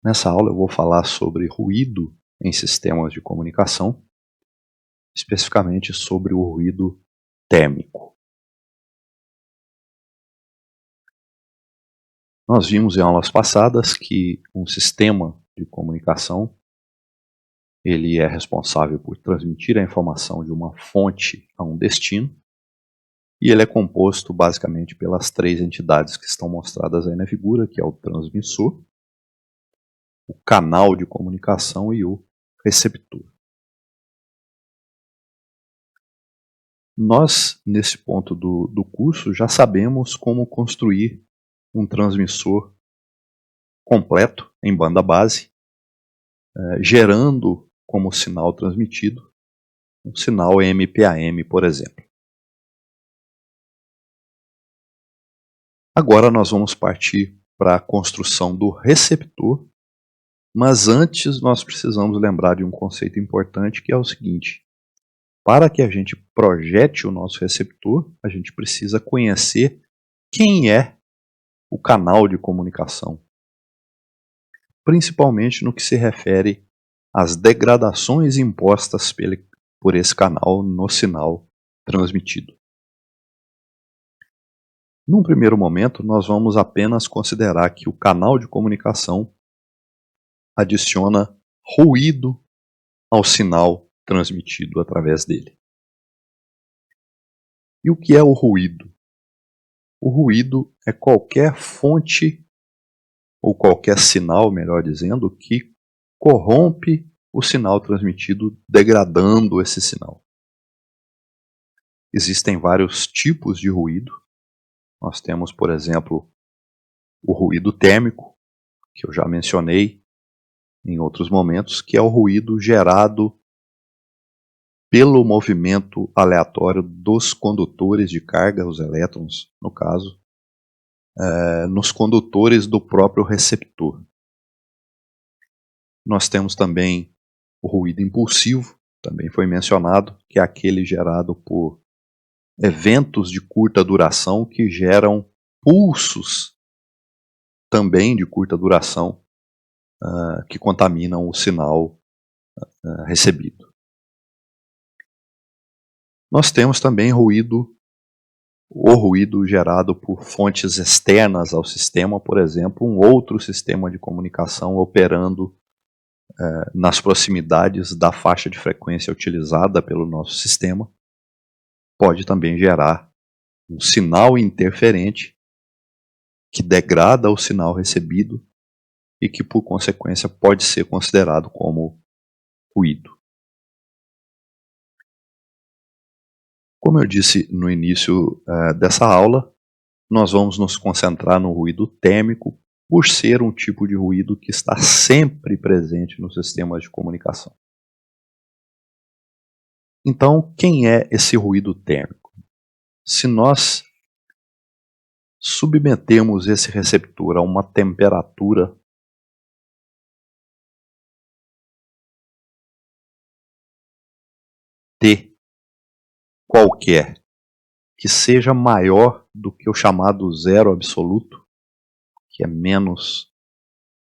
Nessa aula eu vou falar sobre ruído em sistemas de comunicação, especificamente sobre o ruído térmico. Nós vimos em aulas passadas que um sistema de comunicação ele é responsável por transmitir a informação de uma fonte a um destino, e ele é composto basicamente pelas três entidades que estão mostradas aí na figura, que é o transmissor, o canal de comunicação e o receptor. Nós, nesse ponto do curso, já sabemos como construir um transmissor completo em banda base, gerando como sinal transmitido um sinal MPAM, por exemplo. Agora nós vamos partir para a construção do receptor, mas antes nós precisamos lembrar de um conceito importante, que é o seguinte: para que a gente projete o nosso receptor, a gente precisa conhecer quem é o canal de comunicação, principalmente no que se refere às degradações impostas por esse canal no sinal transmitido. Num primeiro momento, nós vamos apenas considerar que o canal de comunicação adiciona ruído ao sinal transmitido através dele. E o que é o ruído? O ruído é qualquer fonte, ou qualquer sinal, melhor dizendo, que corrompe o sinal transmitido, degradando esse sinal. Existem vários tipos de ruído. Nós temos, por exemplo, o ruído térmico, que eu já mencionei em outros momentos, que é o ruído gerado pelo movimento aleatório dos condutores de carga, os elétrons, no caso, nos condutores do próprio receptor. Nós temos também o ruído impulsivo, também foi mencionado, que é aquele gerado por eventos de curta duração que geram pulsos também de curta duração que contaminam o sinal recebido. Nós temos também o ruído gerado por fontes externas ao sistema, por exemplo, um outro sistema de comunicação operando nas proximidades da faixa de frequência utilizada pelo nosso sistema, pode também gerar um sinal interferente que degrada o sinal recebido e que, por consequência, pode ser considerado como ruído. Como eu disse no início dessa aula, nós vamos nos concentrar no ruído térmico, por ser um tipo de ruído que está sempre presente nos sistemas de comunicação. Então, quem é esse ruído térmico? Se nós submetemos esse receptor a uma temperatura T qualquer, que seja maior do que o chamado zero absoluto, que é menos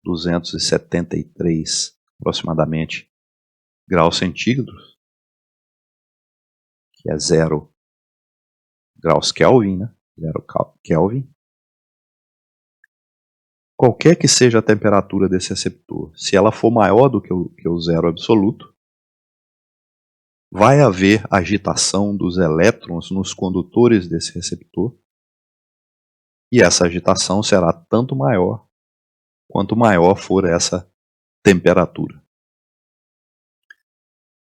273 aproximadamente graus centígrados, que é 0 graus Kelvin, né? 0 Kelvin. Qualquer que seja a temperatura desse receptor, se ela for maior do que o zero absoluto, vai haver agitação dos elétrons nos condutores desse receptor, e essa agitação será tanto maior quanto maior for essa temperatura.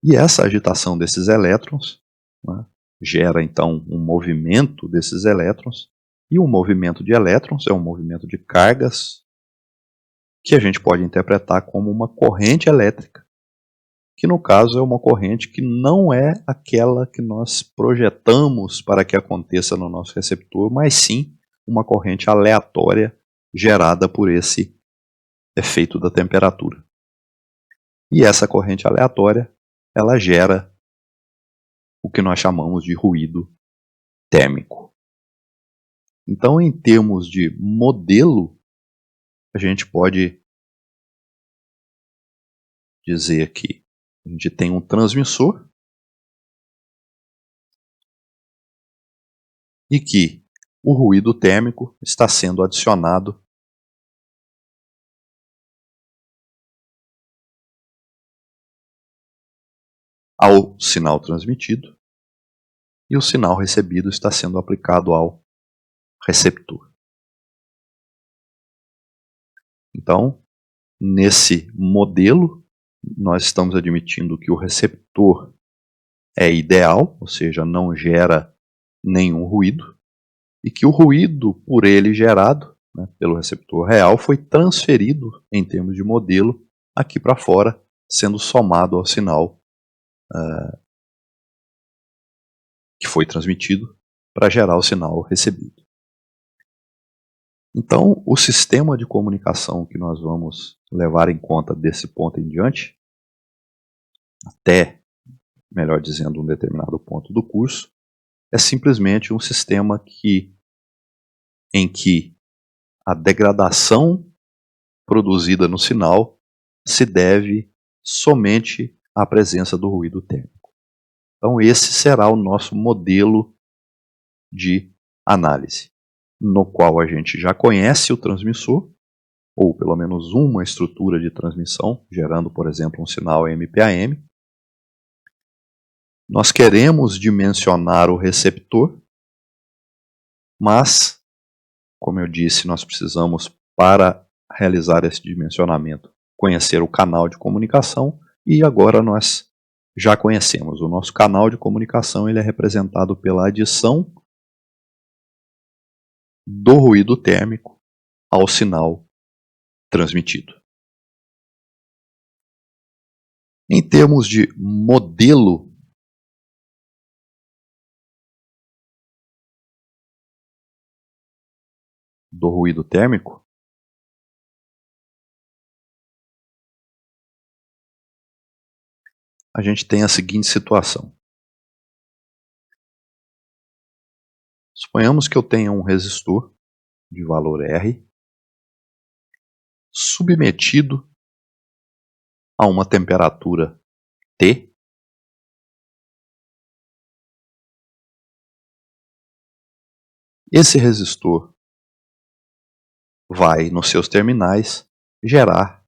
E essa agitação desses elétrons, né, gera então um movimento desses elétrons, e um movimento de elétrons é um movimento de cargas que a gente pode interpretar como uma corrente elétrica, que no caso é uma corrente que não é aquela que nós projetamos para que aconteça no nosso receptor, mas sim uma corrente aleatória gerada por esse efeito da temperatura. E essa corrente aleatória, ela gera o que nós chamamos de ruído térmico. Então, em termos de modelo, a gente pode dizer que a gente tem um transmissor e que o ruído térmico está sendo adicionado ao sinal transmitido e o sinal recebido está sendo aplicado ao receptor. Então, nesse modelo, nós estamos admitindo que o receptor é ideal, ou seja, não gera nenhum ruído, e que o ruído por ele gerado, né, pelo receptor real, foi transferido em termos de modelo aqui para fora, sendo somado ao sinal que foi transmitido para gerar o sinal recebido. Então, o sistema de comunicação que nós vamos levar em conta desse ponto em diante, até, melhor dizendo, um determinado ponto do curso, é simplesmente um sistema em que a degradação produzida no sinal se deve somente à presença do ruído térmico. Então, esse será o nosso modelo de análise, no qual a gente já conhece o transmissor, ou pelo menos uma estrutura de transmissão, gerando, por exemplo, um sinal MPAM. Nós queremos dimensionar o receptor, mas, como eu disse, nós precisamos, para realizar esse dimensionamento, conhecer o canal de comunicação, e agora nós já conhecemos. O nosso canal de comunicação ele é representado pela adição do ruído térmico ao sinal transmitido. Em termos de modelo do ruído térmico, a gente tem a seguinte situação. Suponhamos que eu tenha um resistor de valor R submetido a uma temperatura T. Esse resistor vai, nos seus terminais, gerar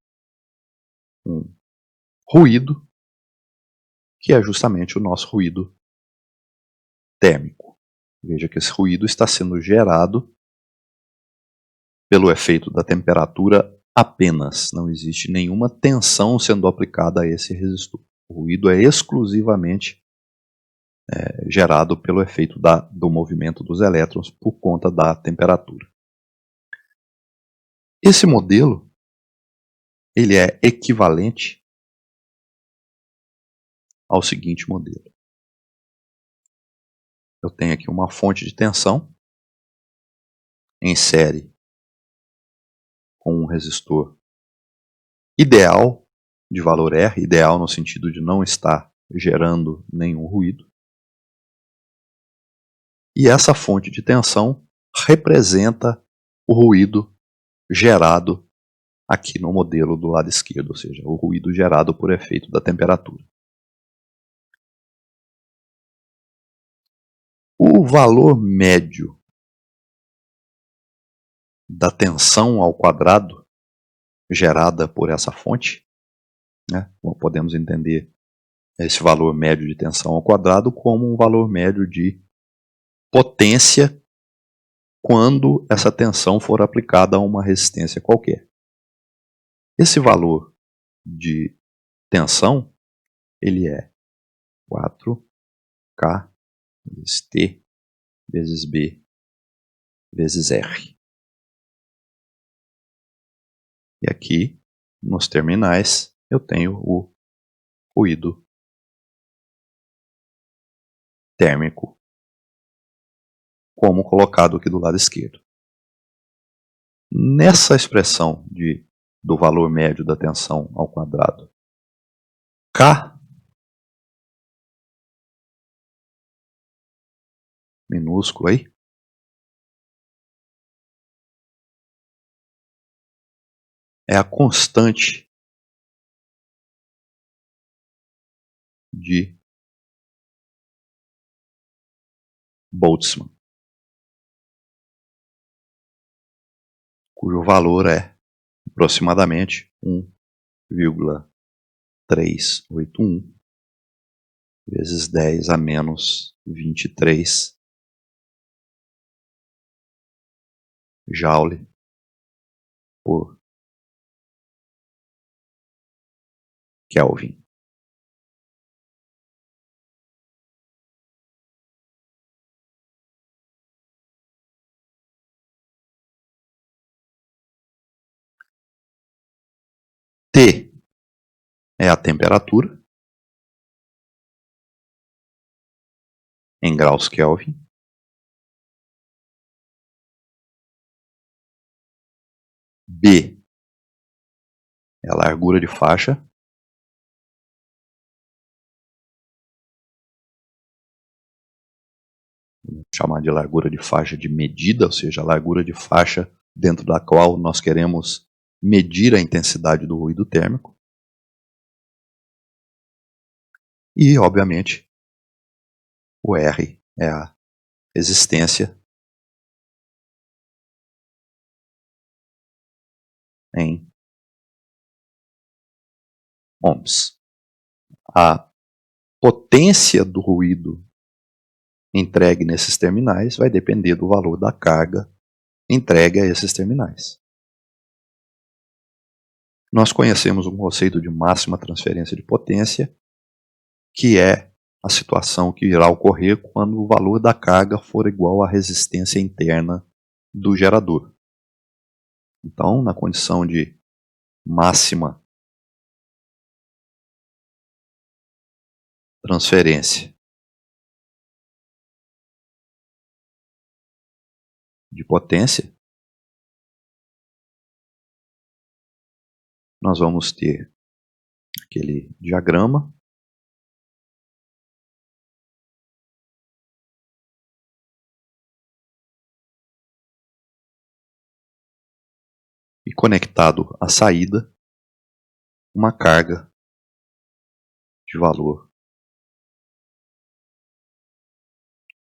um ruído, que é justamente o nosso ruído térmico. Veja que esse ruído está sendo gerado pelo efeito da temperatura apenas. Não existe nenhuma tensão sendo aplicada a esse resistor. O ruído é exclusivamente gerado pelo efeito do movimento dos elétrons por conta da temperatura. Esse modelo ele é equivalente ao seguinte modelo. Eu tenho aqui uma fonte de tensão em série com um resistor ideal de valor R, ideal no sentido de não estar gerando nenhum ruído. E essa fonte de tensão representa o ruído gerado aqui no modelo do lado esquerdo, ou seja, o ruído gerado por efeito da temperatura. O valor médio da tensão ao quadrado gerada por essa fonte, né, podemos entender esse valor médio de tensão ao quadrado como um valor médio de potência quando essa tensão for aplicada a uma resistência qualquer. Esse valor de tensão ele é 4K vezes T vezes B vezes R. E aqui, nos terminais, eu tenho o ruído térmico, como colocado aqui do lado esquerdo. Nessa expressão do valor médio da tensão ao quadrado, K minúsculo aí, é a constante de Boltzmann, cujo valor é aproximadamente 1,381 vezes 10 a menos 23 Joule por Kelvin. T é a temperatura em graus Kelvin. B é a largura de faixa. Vamos chamar de largura de faixa de medida, ou seja, a largura de faixa dentro da qual nós queremos medir a intensidade do ruído térmico. E, obviamente, o R é a resistência em ohms. A potência do ruído entregue nesses terminais vai depender do valor da carga entregue a esses terminais. Nós conhecemos um conceito de máxima transferência de potência, que é a situação que irá ocorrer quando o valor da carga for igual à resistência interna do gerador. Então, na condição de máxima transferência de potência, nós vamos ter aquele diagrama e conectado à saída uma carga de valor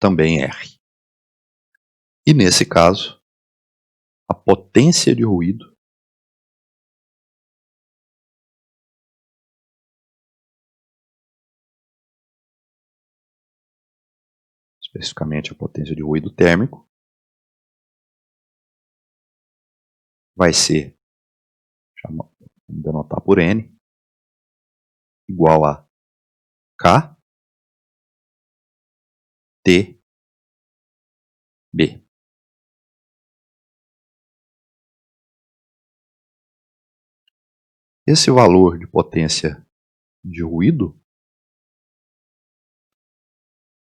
também R. E nesse caso, a potência de ruído especificamente a potência de ruído térmico, vai ser, vamos denotar por N, igual a K T B. Esse valor de potência de ruído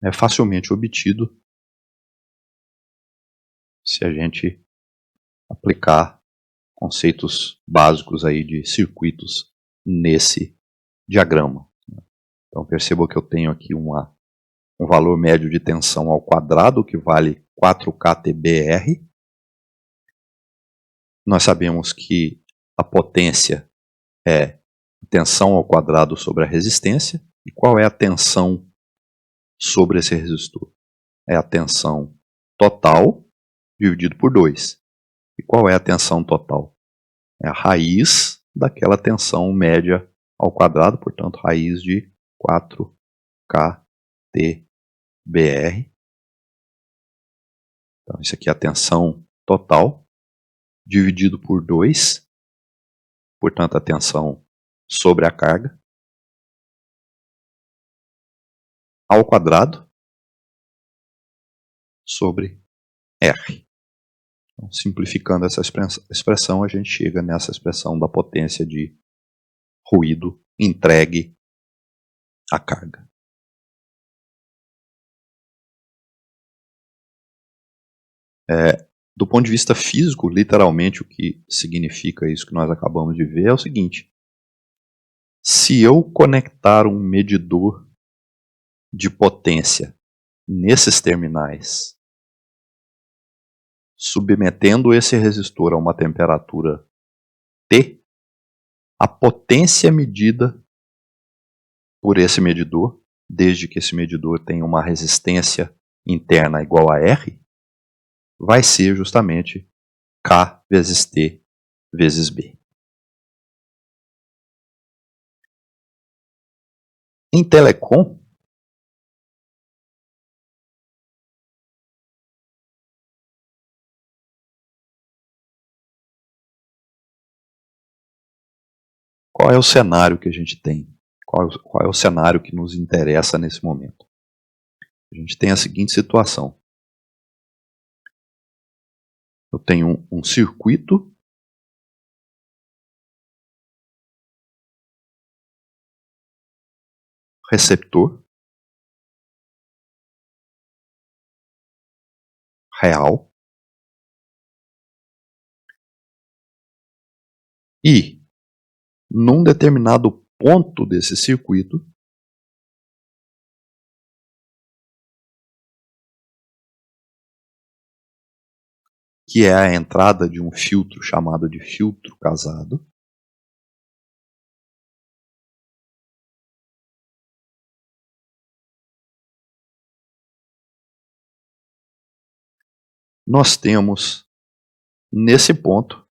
é facilmente obtido se a gente aplicar conceitos básicos aí de circuitos nesse diagrama. Então perceba que eu tenho aqui um valor médio de tensão ao quadrado, que vale 4kTbr. Nós sabemos que a potência é tensão ao quadrado sobre a resistência. E qual é a tensão sobre esse resistor? É a tensão total dividido por 2. E qual é a tensão total? É a raiz daquela tensão média ao quadrado, portanto, raiz de 4kTbr. Então, isso aqui é a tensão total dividido por 2, portanto, a tensão sobre a carga, ao quadrado sobre R. Então, simplificando essa expressão, a gente chega nessa expressão da potência de ruído entregue à carga. Do ponto de vista físico, literalmente o que significa isso que nós acabamos de ver é o seguinte: se eu conectar um medidor de potência nesses terminais, submetendo esse resistor a uma temperatura T, a potência medida por esse medidor desde que esse medidor tenha uma resistência interna igual a R, vai ser justamente K vezes T vezes B. Em telecom, qual é o cenário que a gente tem? Qual é o cenário que nos interessa nesse momento? A gente tem a seguinte situação. Eu tenho um circuito receptor real e, num determinado ponto desse circuito, que é a entrada de um filtro chamado de filtro casado, nós temos, nesse ponto,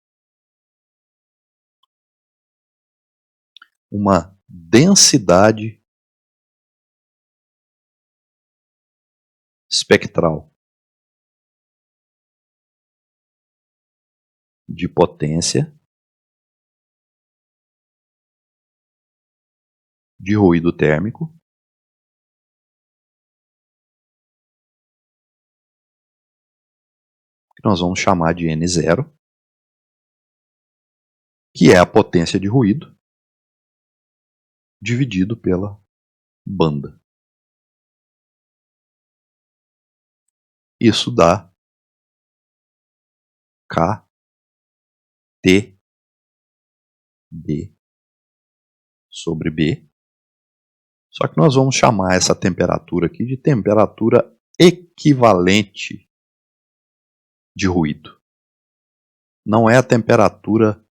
uma densidade espectral de potência, de ruído térmico, que nós vamos chamar de N0, que é a potência de ruído dividido pela banda. Isso dá K, T, B sobre B. Só que nós vamos chamar essa temperatura aqui de temperatura equivalente de ruído. Não é a temperatura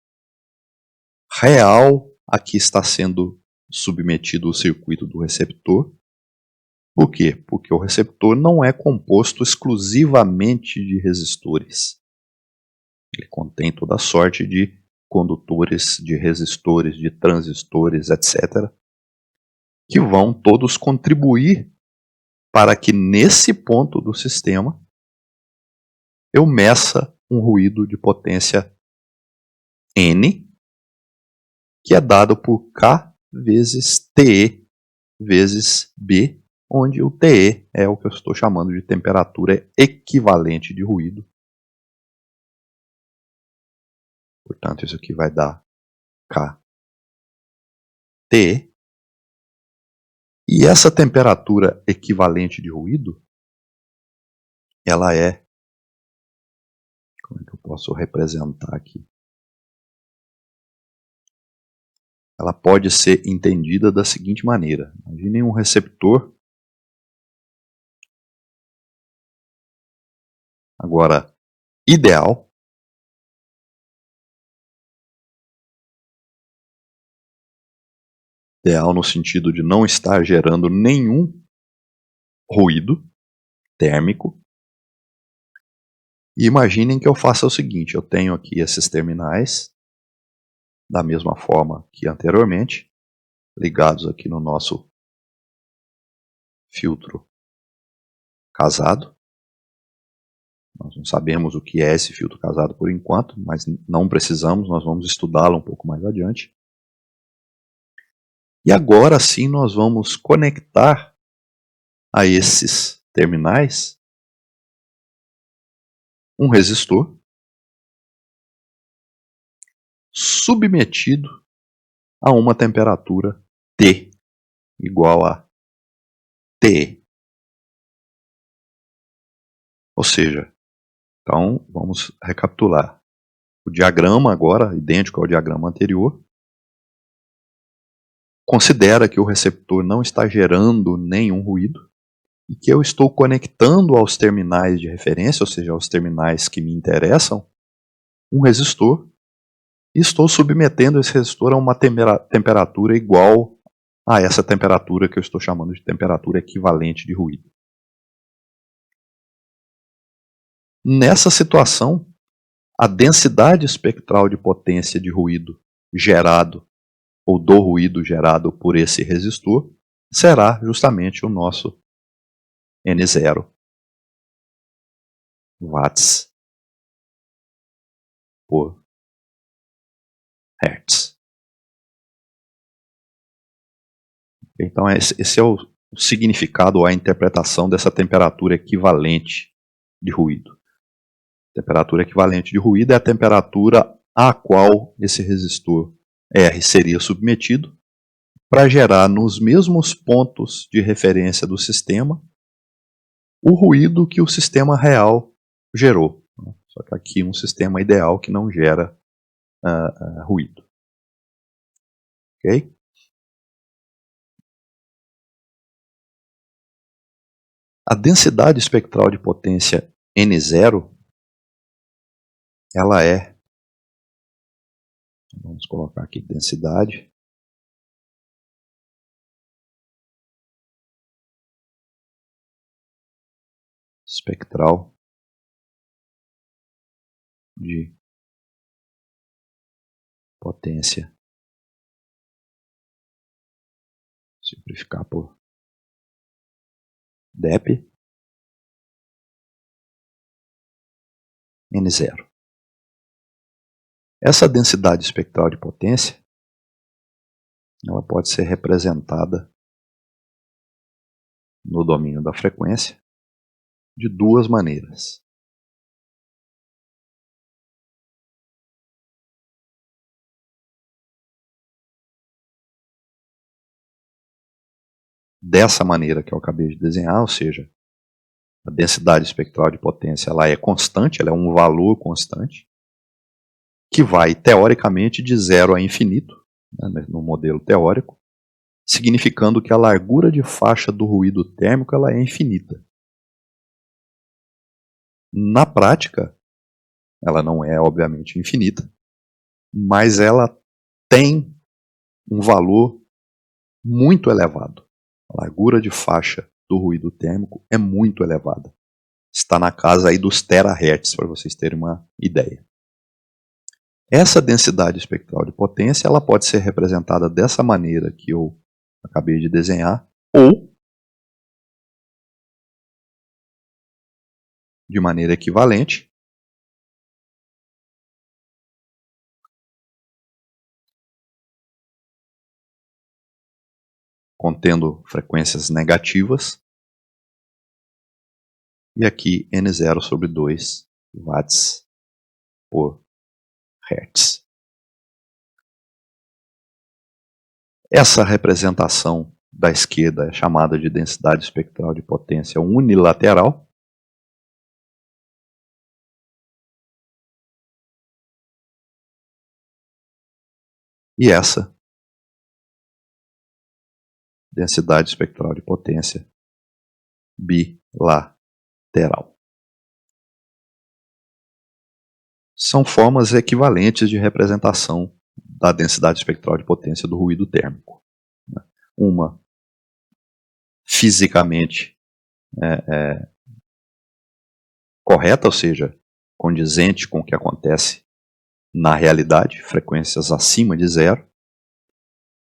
real a que está sendo submetido o circuito do receptor. Por quê? Porque o receptor não é composto exclusivamente de resistores. Ele contém toda sorte de condutores, de resistores, de transistores, etc., que vão todos contribuir para que nesse ponto do sistema eu meça um ruído de potência N, que é dado por K vezes TE vezes B, onde o TE é o que eu estou chamando de temperatura equivalente de ruído. Portanto, isso aqui vai dar K TE. E essa temperatura equivalente de ruído, ela é, como é que eu posso representar aqui? Ela pode ser entendida da seguinte maneira. Imaginem um receptor. Agora, ideal no sentido de não estar gerando nenhum ruído térmico. E imaginem que eu faça o seguinte, eu tenho aqui esses terminais, da mesma forma que anteriormente, ligados aqui no nosso filtro casado. Nós não sabemos o que é esse filtro casado por enquanto, mas não precisamos, nós vamos estudá-lo um pouco mais adiante. E agora sim nós vamos conectar a esses terminais um resistor submetido a uma temperatura T igual a T. Ou seja, então vamos recapitular. O diagrama agora, idêntico ao diagrama anterior, considera que o receptor não está gerando nenhum ruído e que eu estou conectando aos terminais de referência, ou seja, aos terminais que me interessam, um resistor e estou submetendo esse resistor a uma temperatura igual a essa temperatura que eu estou chamando de temperatura equivalente de ruído. Nessa situação, a densidade espectral de potência de ruído gerado, ou do ruído gerado por esse resistor, será justamente o nosso N0 watts por hertz. Então esse é o significado ou a interpretação dessa temperatura equivalente de ruído. Temperatura equivalente de ruído é a temperatura a qual esse resistor R seria submetido para gerar nos mesmos pontos de referência do sistema o ruído que o sistema real gerou. Só que aqui um sistema ideal que não gera ruído. Ok? A densidade espectral de potência N0, ela é, vamos colocar aqui densidade espectral de potência, simplificar por dep N0. Essa densidade espectral de potência, ela pode ser representada no domínio da frequência de duas maneiras. Dessa maneira que eu acabei de desenhar, ou seja, a densidade espectral de potência ela é constante, ela é um valor constante, que vai teoricamente de zero a infinito, né, no modelo teórico, significando que a largura de faixa do ruído térmico ela é infinita. Na prática, ela não é obviamente infinita, mas ela tem um valor muito elevado. A largura de faixa do ruído térmico é muito elevada. Está na casa aí dos terahertz, para vocês terem uma ideia. Essa densidade espectral de potência ela pode ser representada dessa maneira que eu acabei de desenhar, ou de maneira equivalente, contendo frequências negativas, e aqui N0 sobre 2 watts por hertz. Essa representação da esquerda é chamada de densidade espectral de potência unilateral. E essa densidade espectral de potência bilateral. São formas equivalentes de representação da densidade espectral de potência do ruído térmico. Uma fisicamente correta, ou seja, condizente com o que acontece na realidade, frequências acima de zero,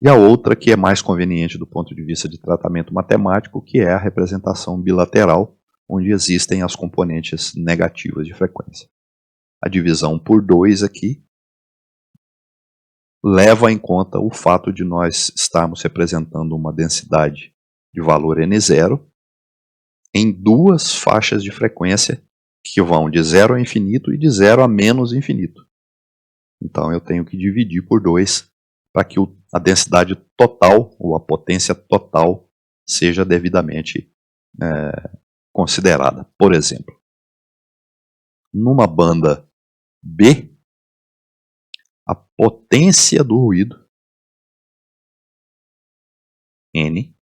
e a outra que é mais conveniente do ponto de vista de tratamento matemático, que é a representação bilateral, onde existem as componentes negativas de frequência. A divisão por 2 aqui leva em conta o fato de nós estarmos representando uma densidade de valor N0 em duas faixas de frequência que vão de 0 a infinito e de 0 a menos infinito. Então eu tenho que dividir por 2 para que a densidade total, ou a potência total, seja devidamente considerada. Por exemplo, numa banda B, a potência do ruído, N,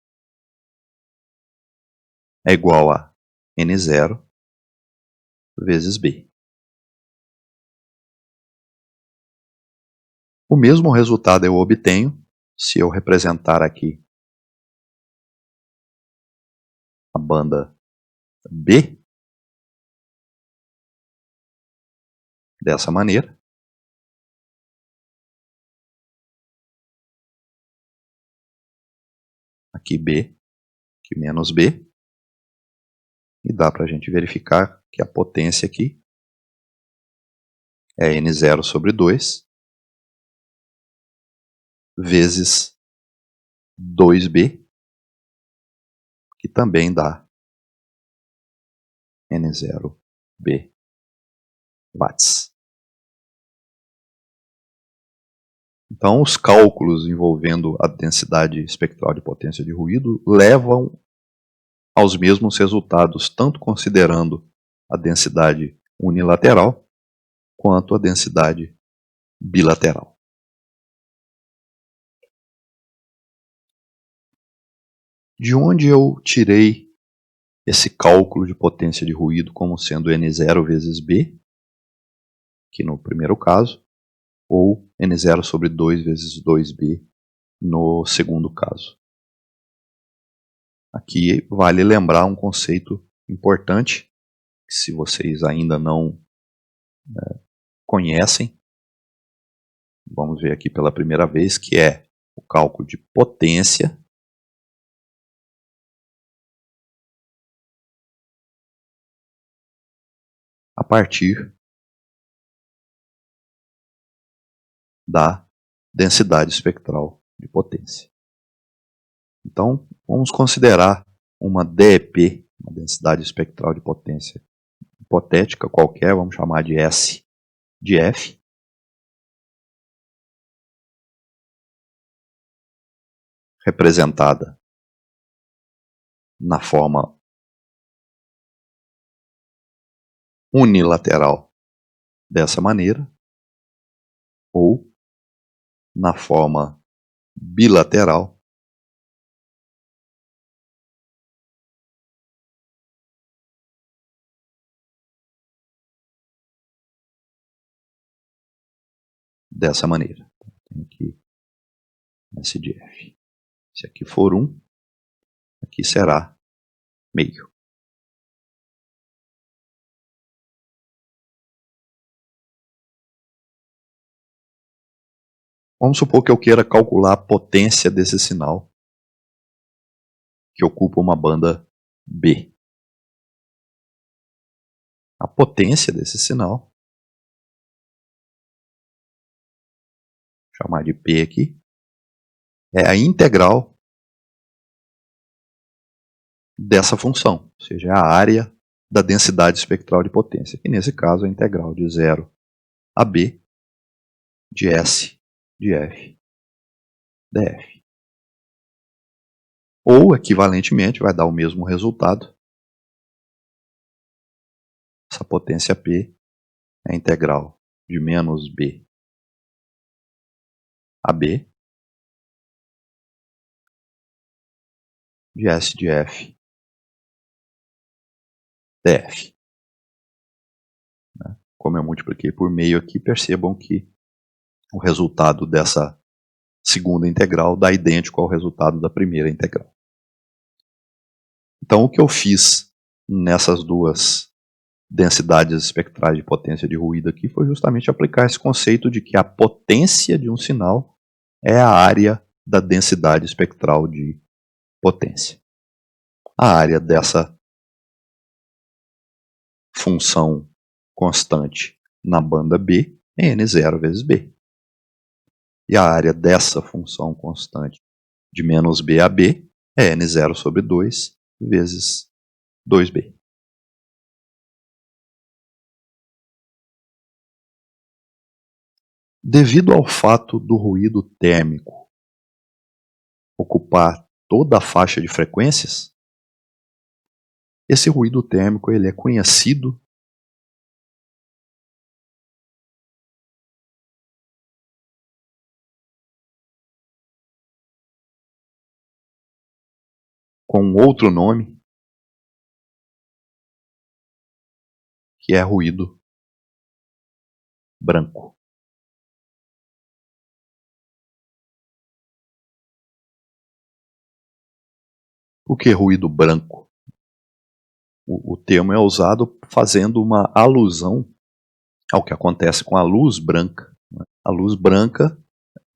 é igual a N0 vezes B. O mesmo resultado eu obtenho se eu representar aqui a banda B dessa maneira. Aqui B, aqui menos B. E dá para a gente verificar que a potência aqui é N0 sobre 2 vezes 2B, que também dá N0B watts. Então, os cálculos envolvendo a densidade espectral de potência de ruído levam aos mesmos resultados, tanto considerando a densidade unilateral quanto a densidade bilateral. De onde eu tirei esse cálculo de potência de ruído como sendo N0 vezes B, que no primeiro caso, ou N0 sobre 2 vezes 2B no segundo caso? Aqui vale lembrar um conceito importante, que se vocês ainda não conhecem, vamos ver aqui pela primeira vez, que é o cálculo de potência a partir da densidade espectral de potência. Então, vamos considerar uma DEP, uma densidade espectral de potência hipotética qualquer, vamos chamar de S de F. Representada na forma unilateral dessa maneira, ou na forma bilateral dessa maneira. Tem aqui S de F. Se aqui for 1, aqui será meio. Vamos supor que eu queira calcular a potência desse sinal que ocupa uma banda B. A potência desse sinal, vou chamar de P aqui, é a integral dessa função, ou seja, é a área da densidade espectral de potência, que nesse caso é a integral de 0 a B de S de F dF. Ou, equivalentemente, vai dar o mesmo resultado. Essa potência P é a integral de menos B a B de S de F dF. Como eu multipliquei por meio aqui, percebam que o resultado dessa segunda integral dá idêntico ao resultado da primeira integral. Então, o que eu fiz nessas duas densidades espectrais de potência de ruído aqui foi justamente aplicar esse conceito de que a potência de um sinal é a área da densidade espectral de potência. A área dessa função constante na banda B é N0 vezes B. E a área dessa função constante de menos B a B é N0 sobre 2 vezes 2B. Devido ao fato do ruído térmico ocupar toda a faixa de frequências, esse ruído térmico ele é conhecido com outro nome, que é ruído branco. Por que ruído branco? O termo é usado fazendo uma alusão ao que acontece com a luz branca. A luz branca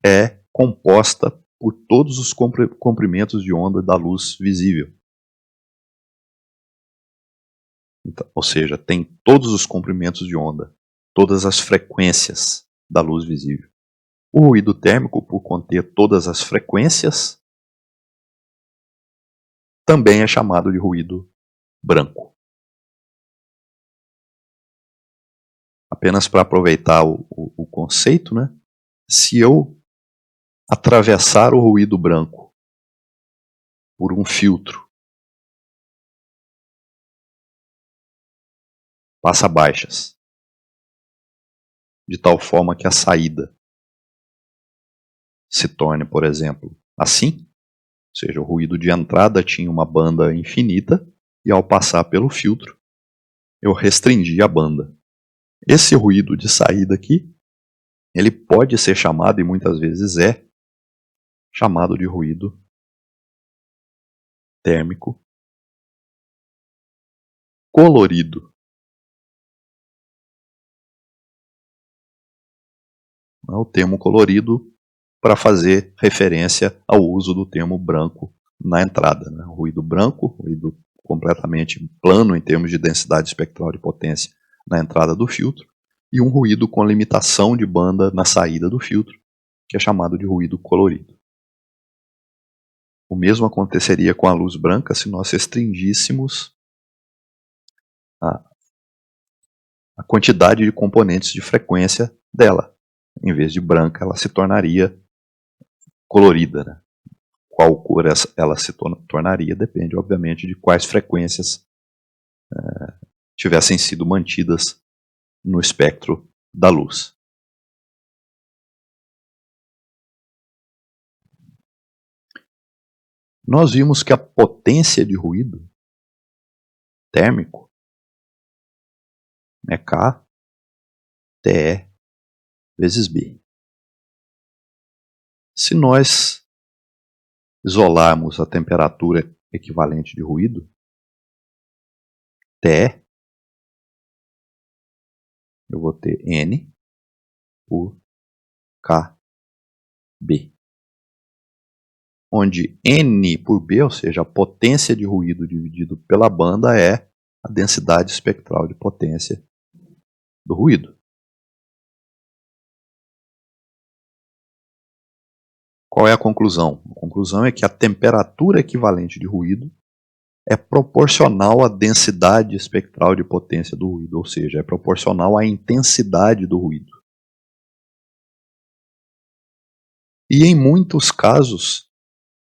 é composta por todos os comprimentos de onda da luz visível. Então, ou seja, tem todos os comprimentos de onda, todas as frequências da luz visível. O ruído térmico, por conter todas as frequências, também é chamado de ruído branco. Apenas para aproveitar o conceito, né? Se eu atravessar o ruído branco por um filtro passa baixas, de tal forma que a saída se torne, por exemplo, assim, ou seja, o ruído de entrada tinha uma banda infinita e ao passar pelo filtro eu restringi a banda. Esse ruído de saída aqui, ele pode ser chamado, e muitas vezes é chamado de ruído térmico colorido. O termo colorido para fazer referência ao uso do termo branco na entrada. Né? Ruído branco, ruído completamente plano em termos de densidade espectral de potência na entrada do filtro, e um ruído com limitação de banda na saída do filtro, que é chamado de ruído colorido. O mesmo aconteceria com a luz branca se nós restringíssemos a quantidade de componentes de frequência dela. Em vez de branca, ela se tornaria colorida. Né? Qual cor ela se tornaria depende, obviamente, de quais frequências tivessem sido mantidas no espectro da luz. Nós vimos que a potência de ruído térmico é K TE vezes B. Se nós isolarmos a temperatura equivalente de ruído, TE, eu vou ter N por KB. Onde N por B, ou seja, a potência de ruído dividido pela banda, é a densidade espectral de potência do ruído. Qual é a conclusão? A conclusão é que a temperatura equivalente de ruído é proporcional à densidade espectral de potência do ruído, ou seja, é proporcional à intensidade do ruído. E em muitos casos,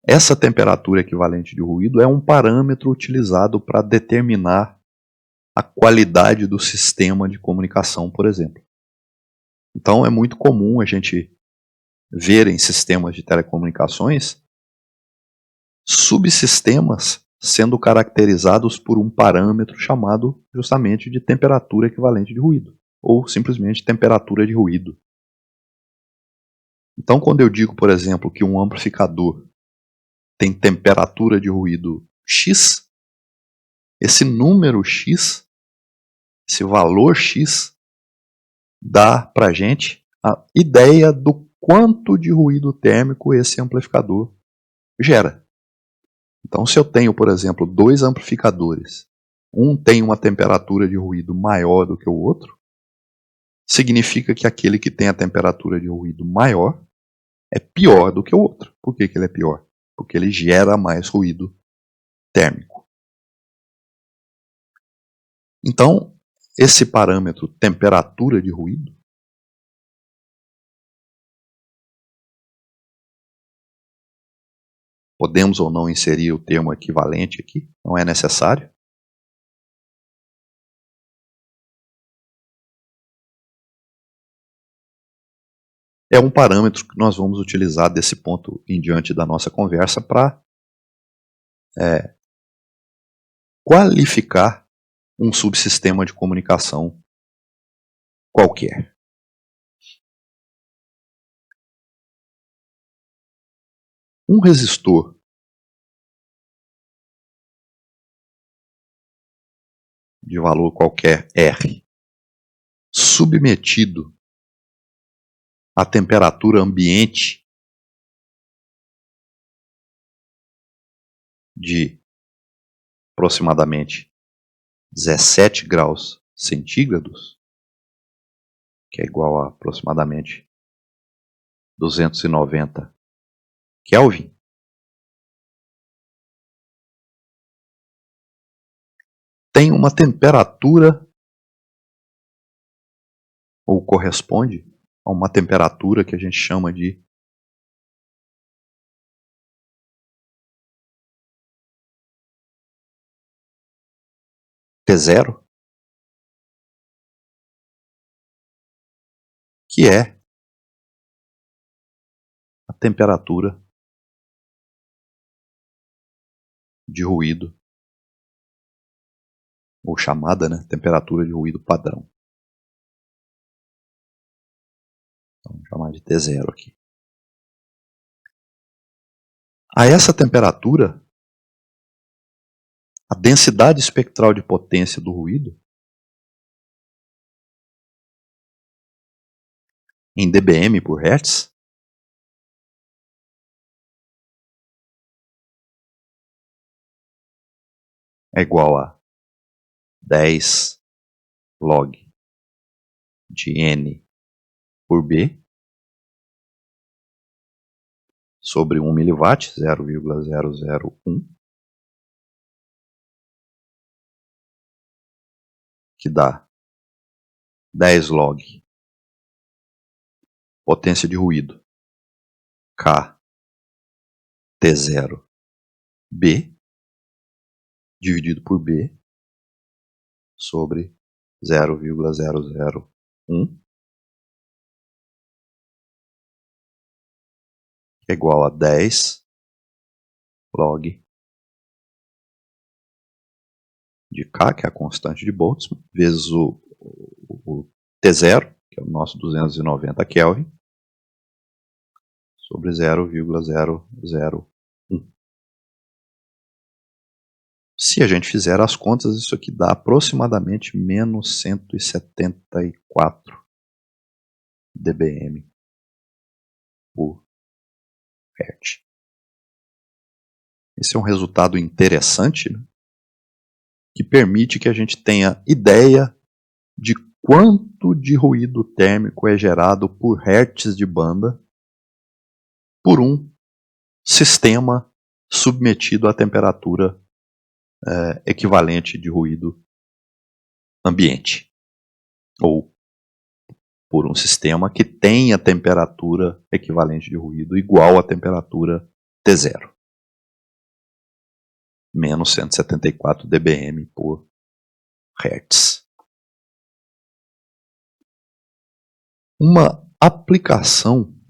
essa temperatura equivalente de ruído é um parâmetro utilizado para determinar a qualidade do sistema de comunicação, por exemplo. Então é muito comum a gente ver em sistemas de telecomunicações subsistemas sendo caracterizados por um parâmetro chamado justamente de temperatura equivalente de ruído, ou simplesmente temperatura de ruído. Então, quando eu digo, por exemplo, que um amplificador tem temperatura de ruído X, esse número X, esse valor X, dá para a gente a ideia do quanto de ruído térmico esse amplificador gera. Então, se eu tenho, por exemplo, dois amplificadores, um tem uma temperatura de ruído maior do que o outro, significa que aquele que tem a temperatura de ruído maior é pior do que o outro. Por que ele é pior? Porque ele gera mais ruído térmico. Então, esse parâmetro temperatura de ruído podemos ou não inserir o termo equivalente aqui, não é necessário. É um parâmetro que nós vamos utilizar desse ponto em diante da nossa conversa para qualificar um subsistema de comunicação qualquer. Um resistor de valor qualquer R, submetido à temperatura ambiente de aproximadamente 17 graus centígrados, que é igual a aproximadamente 290 Kelvin, tem uma temperatura, ou corresponde a uma temperatura que a gente chama de T0, que é a temperatura de ruído, ou chamada, né, temperatura de ruído padrão. Então, vamos chamar de T0 aqui. A essa temperatura, a densidade espectral de potência do ruído, em dBm por Hertz, é igual a 10 log de N por B sobre 1 miliwatt, 0,001, que dá 10 log potência de ruído K T0 B dividido por B sobre 0,001, que é igual a 10 log de K, que é a constante de Boltzmann, vezes o T0, que é o nosso 290 Kelvin, sobre 0,001. Se a gente fizer as contas, isso aqui dá aproximadamente menos 174 dBm por Hertz. Esse é um resultado interessante, né, que permite que a gente tenha ideia de quanto de ruído térmico é gerado por hertz de banda por um sistema submetido à temperatura equivalente de ruído ambiente, ou por um sistema que tenha temperatura equivalente de ruído igual à temperatura T0, menos 174 dBm por Hertz. Uma aplicação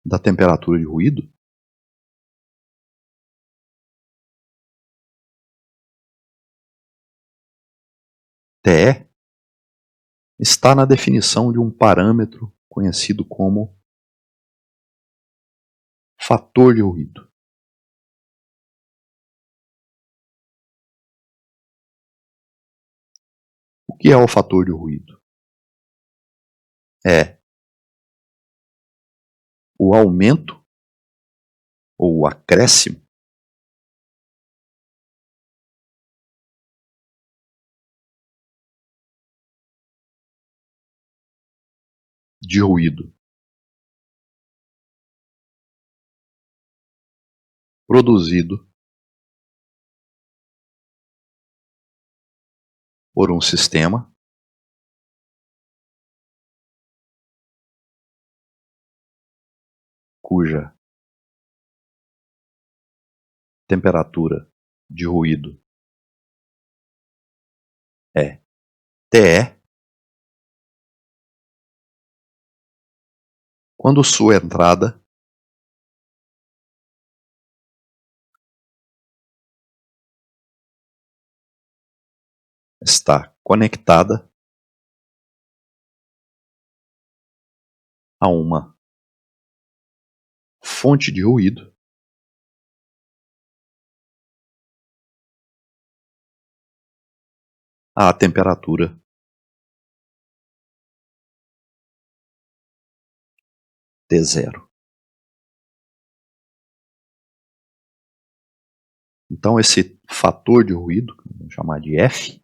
da temperatura de ruído TE está na definição de um parâmetro conhecido como fator de ruído. O que é o fator de ruído? É o aumento ou o acréscimo de ruído produzido por um sistema cuja temperatura de ruído é TE, quando sua entrada está conectada a uma fonte de ruído à temperatura T0. Então esse fator de ruído, que vamos chamar de F,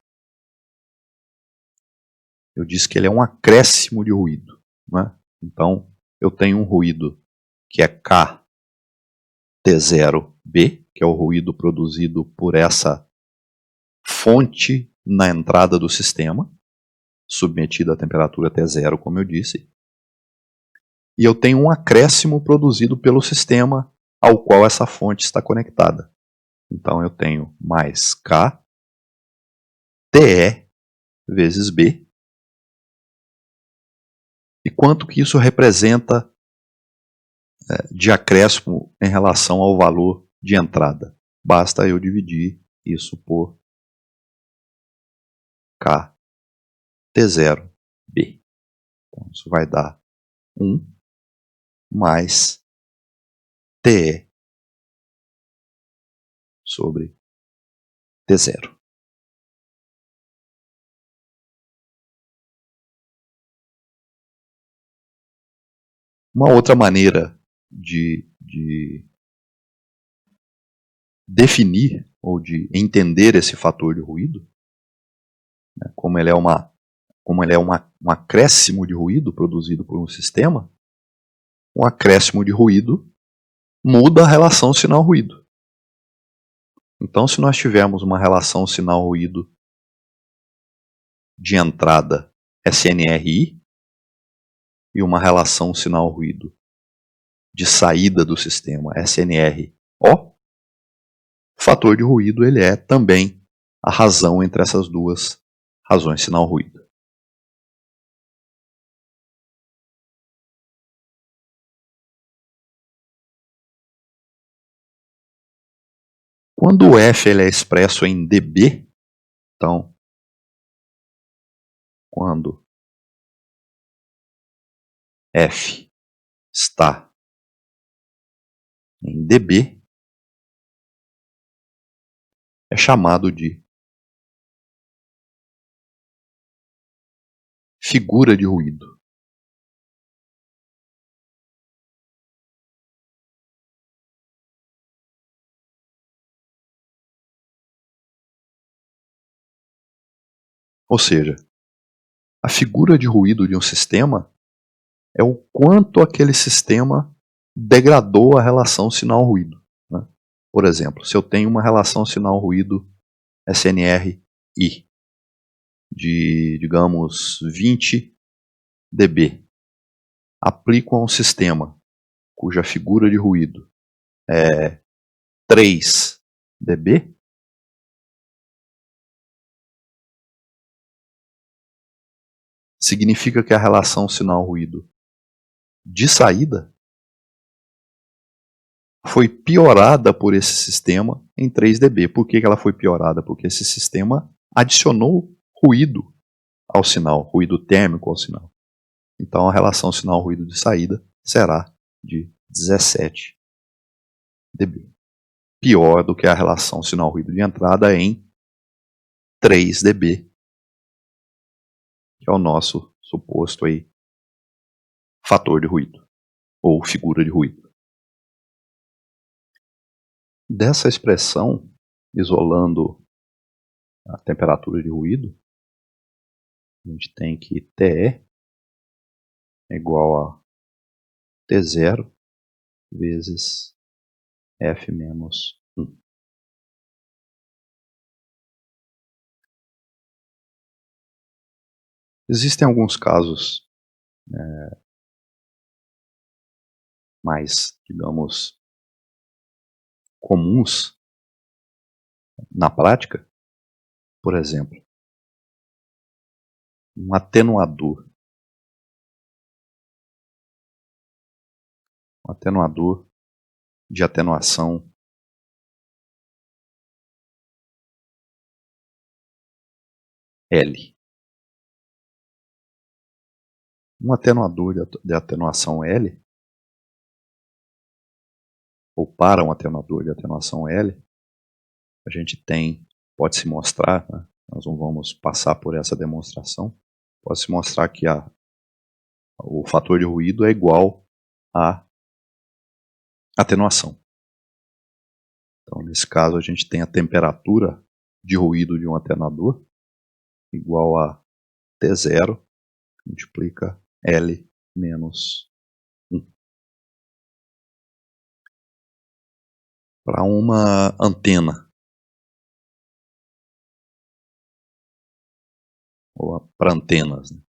eu disse que ele é um acréscimo de ruído, né? Então eu tenho um ruído que é KT0B, que é o ruído produzido por essa fonte na entrada do sistema, submetida à temperatura T0, como eu disse. E eu tenho um acréscimo produzido pelo sistema ao qual essa fonte está conectada. Então eu tenho mais K TE vezes B. E quanto que isso representa de acréscimo em relação ao valor de entrada? Basta eu dividir isso por K T0B. Então isso vai dar 1 mais TE sobre T0. Uma outra maneira de definir ou de entender esse fator de ruído, né, como ele é um acréscimo de ruído produzido por um sistema, um acréscimo de ruído muda a relação sinal-ruído. Então, se nós tivermos uma relação sinal-ruído de entrada SNRI e uma relação sinal-ruído de saída do sistema SNRO, o fator de ruído ele é também a razão entre essas duas razões sinal-ruído. Quando o F ele é expresso em dB, então, quando F está em dB, é chamado de figura de ruído. Ou seja, a figura de ruído de um sistema é o quanto aquele sistema degradou a relação sinal-ruído, né? Por exemplo, se eu tenho uma relação sinal-ruído SNR-I de, digamos, 20 dB, aplico a um sistema cuja figura de ruído é 3 dB, significa que a relação sinal-ruído de saída foi piorada por esse sistema em 3 dB. Por que ela foi piorada? Porque esse sistema adicionou ruído ao sinal, ruído térmico ao sinal. Então a relação sinal-ruído de saída será de 17 dB. Pior do que a relação sinal-ruído de entrada em 3 dB, que é o nosso suposto aí fator de ruído, ou figura de ruído. Dessa expressão, isolando a temperatura de ruído, a gente tem que TE é igual a T0 vezes F menos 1. Existem alguns casos mais, digamos, comuns na prática. Por exemplo, um atenuador. Um atenuador de atenuação L. Um atenuador de atenuação L, ou para um atenuador de atenuação L, a gente tem, pode-se mostrar, né, Nós não vamos passar por essa demonstração. Pode-se mostrar que o fator de ruído é igual à atenuação. Então, nesse caso, a gente tem a temperatura de ruído de um atenuador igual a T0 multiplica L menos 1. Para uma antena, ou para antenas, né?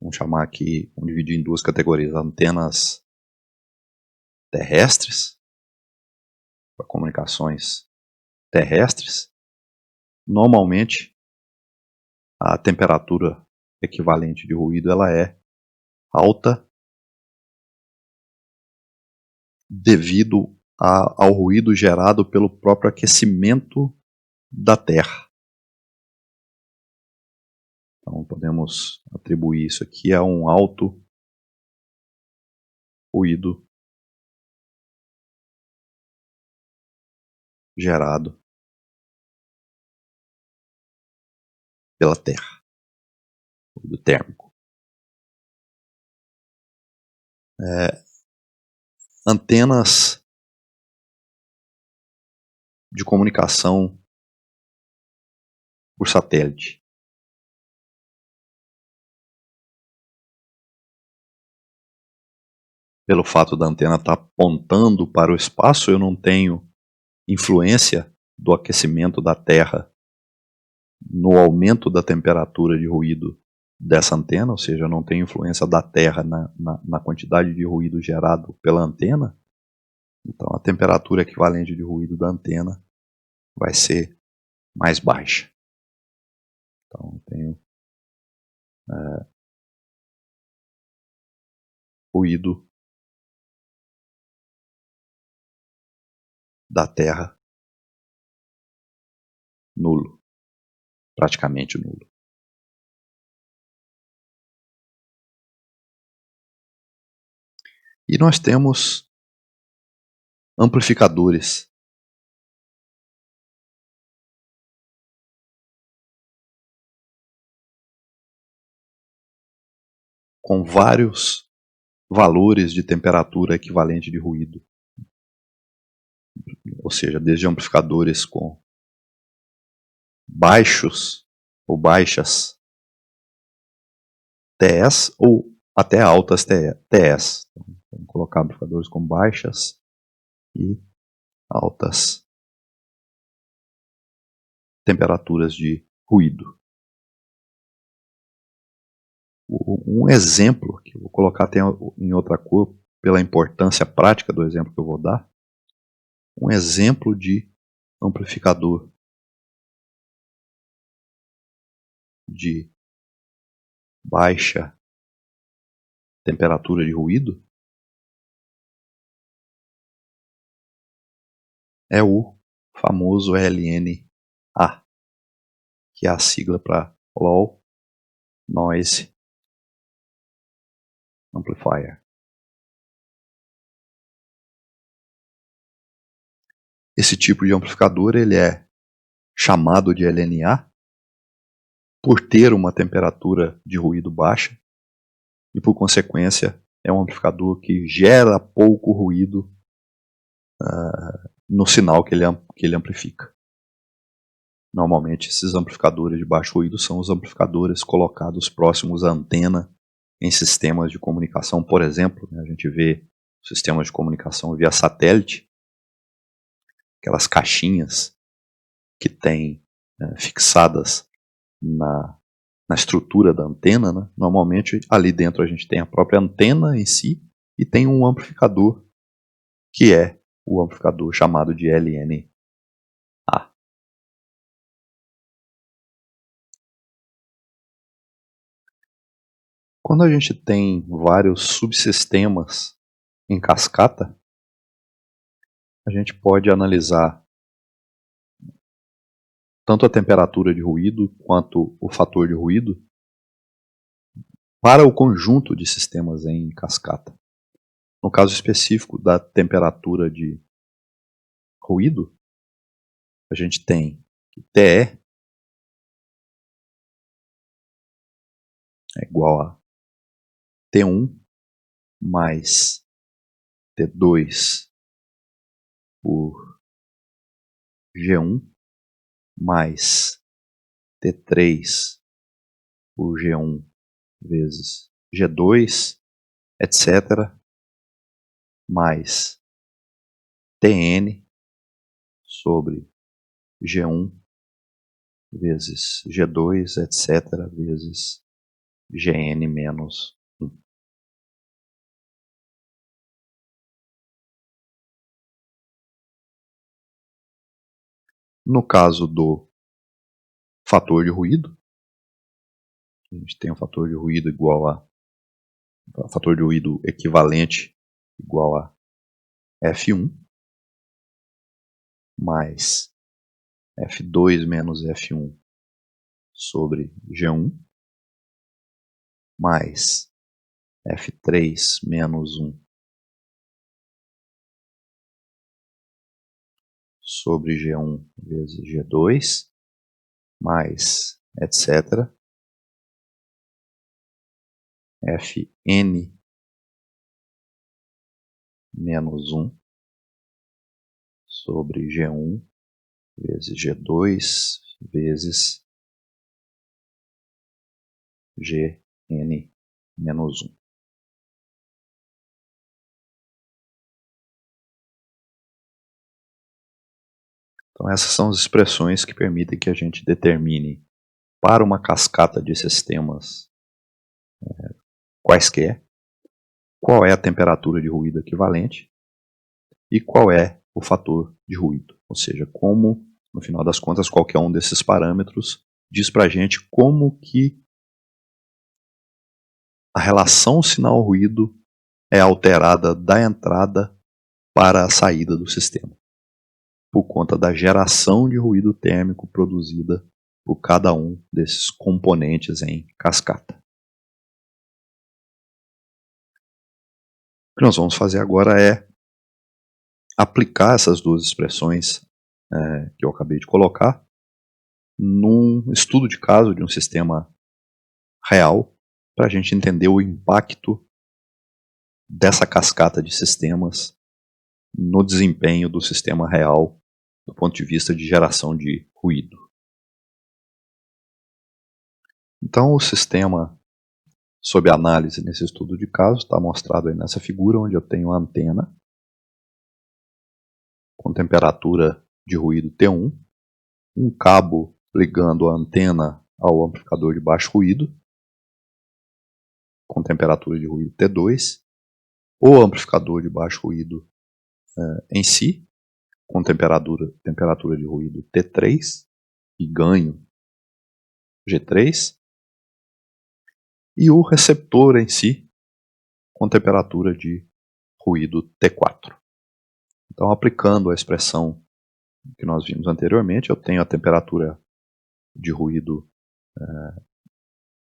Vamos chamar aqui, vamos dividir em duas categorias: antenas terrestres, para comunicações terrestres. Normalmente, a temperatura equivalente de ruído ela é alta devido ao ruído gerado pelo próprio aquecimento da Terra. Então podemos atribuir isso aqui a um alto ruído gerado pela Terra, ruído térmico. Antenas de comunicação por satélite. Pelo fato da antena estar apontando para o espaço, eu não tenho influência do aquecimento da Terra no aumento da temperatura de ruído dessa antena, ou seja, eu não tenho influência da Terra na quantidade de ruído gerado pela antena. Então a temperatura equivalente de ruído da antena vai ser mais baixa. Então eu tenho ruído da Terra nulo, praticamente nulo. E nós temos amplificadores. Com vários valores de temperatura equivalente de ruído. Ou seja, desde amplificadores com baixos ou baixas TS ou até altas TS. Então, vamos colocar amplificadores com baixas e altas temperaturas de ruído. Um exemplo que eu vou colocar até em outra cor, pela importância prática do exemplo que eu vou dar, um exemplo de amplificador de baixa temperatura de ruído é o famoso LNA, que é a sigla para Low Noise Amplifier. Esse tipo de amplificador ele é chamado de LNA por ter uma temperatura de ruído baixa e, por consequência, é um amplificador que gera pouco ruído no sinal que ele amplifica. Normalmente, esses amplificadores de baixo ruído são os amplificadores colocados próximos à antena em sistemas de comunicação. Por exemplo, a gente vê sistemas de comunicação via satélite, aquelas caixinhas que tem fixadas na estrutura da antena, né? Normalmente ali dentro a gente tem a própria antena em si e tem um amplificador que é o amplificador chamado de LNA. Quando a gente tem vários subsistemas em cascata, a gente pode analisar tanto a temperatura de ruído quanto o fator de ruído para o conjunto de sistemas em cascata. No caso específico da temperatura de ruído, a gente tem que TE é igual a T1 mais T2 por G1 mais T3 por G1 vezes G2, etc., mais Tn sobre G1 vezes G2, etc., vezes Gn menos 1. No caso do fator de ruído, a gente tem um fator de ruído fator de ruído equivalente igual a F1 mais F2 menos F1 sobre G1 mais F3 menos 1 sobre G1 vezes G2 mais etc. Fn menos 1 sobre G1 vezes G2 vezes Gn menos 1. Então essas são as expressões que permitem que a gente determine para uma cascata de sistemas quaisquer qual é a temperatura de ruído equivalente e qual é o fator de ruído. Ou seja, como, no final das contas, qualquer um desses parâmetros diz para a gente como que a relação sinal-ruído é alterada da entrada para a saída do sistema, por conta da geração de ruído térmico produzida por cada um desses componentes em cascata. O que nós vamos fazer agora é aplicar essas duas expressões que eu acabei de colocar num estudo de caso de um sistema real, para a gente entender o impacto dessa cascata de sistemas no desempenho do sistema real do ponto de vista de geração de ruído. Então o sistema sob análise nesse estudo de caso está mostrado aí nessa figura, onde eu tenho a antena com temperatura de ruído T1, um cabo ligando a antena ao amplificador de baixo ruído com temperatura de ruído T2, o amplificador de baixo ruído em si, com temperatura de ruído T3 e ganho G3, e o receptor em si, com temperatura de ruído T4. Então, aplicando a expressão que nós vimos anteriormente, eu tenho a temperatura de ruído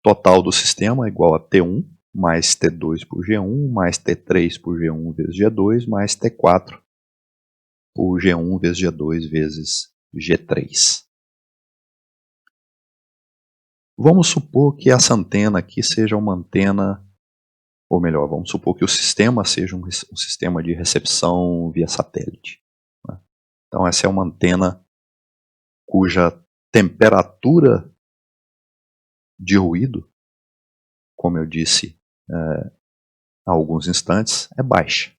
total do sistema igual a T1 mais T2 por G1 mais T3 por G1 vezes G2 mais T4 por G1 vezes G2 vezes G3. Vamos supor que essa antena aqui seja uma antena, ou melhor, vamos supor que o sistema seja um sistema de recepção via satélite. Né? Então essa é uma antena cuja temperatura de ruído, como eu disse há alguns instantes, é baixa.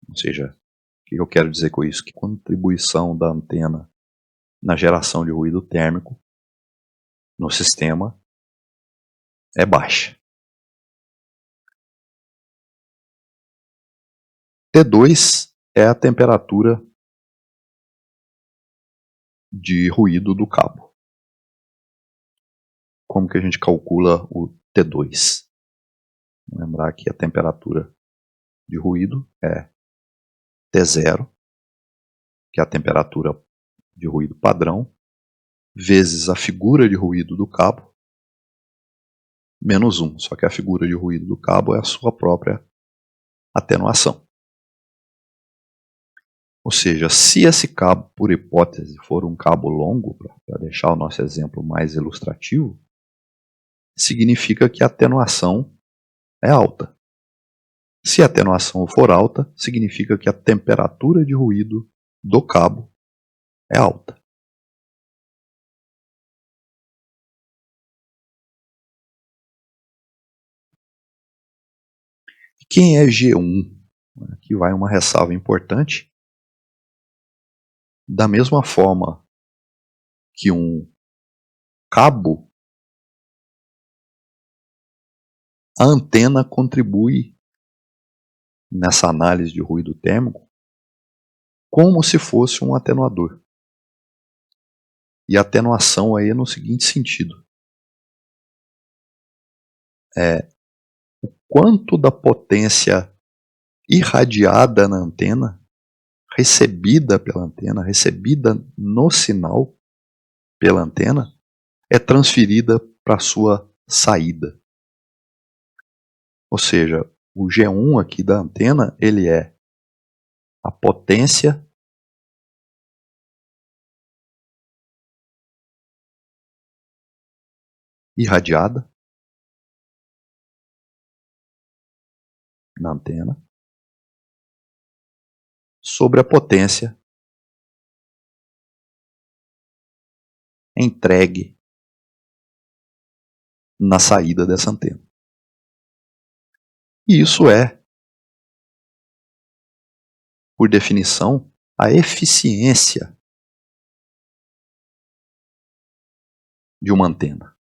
Ou seja, o que eu quero dizer com isso? Que a contribuição da antena na geração de ruído térmico no sistema é baixa. T2 é a temperatura de ruído do cabo. Como que a gente calcula o T2? Vamos lembrar que a temperatura de ruído é T0, que é a temperatura de ruído padrão, vezes a figura de ruído do cabo, menos 1. Só que a figura de ruído do cabo é a sua própria atenuação. Ou seja, se esse cabo, por hipótese, for um cabo longo, para deixar o nosso exemplo mais ilustrativo, significa que a atenuação é alta. Se a atenuação for alta, significa que a temperatura de ruído do cabo é alta. Quem é G1? Aqui vai uma ressalva importante. Da mesma forma que um cabo, a antena contribui nessa análise de ruído térmico como se fosse um atenuador. E a atenuação aí é no seguinte sentido. O quanto da potência irradiada na antena, recebida pela antena, recebida no sinal pela antena, é transferida para a sua saída. Ou seja, o G1 aqui da antena, ele é a potência irradiada na antena sobre a potência entregue na saída dessa antena. E isso é, por definição, a eficiência de uma antena.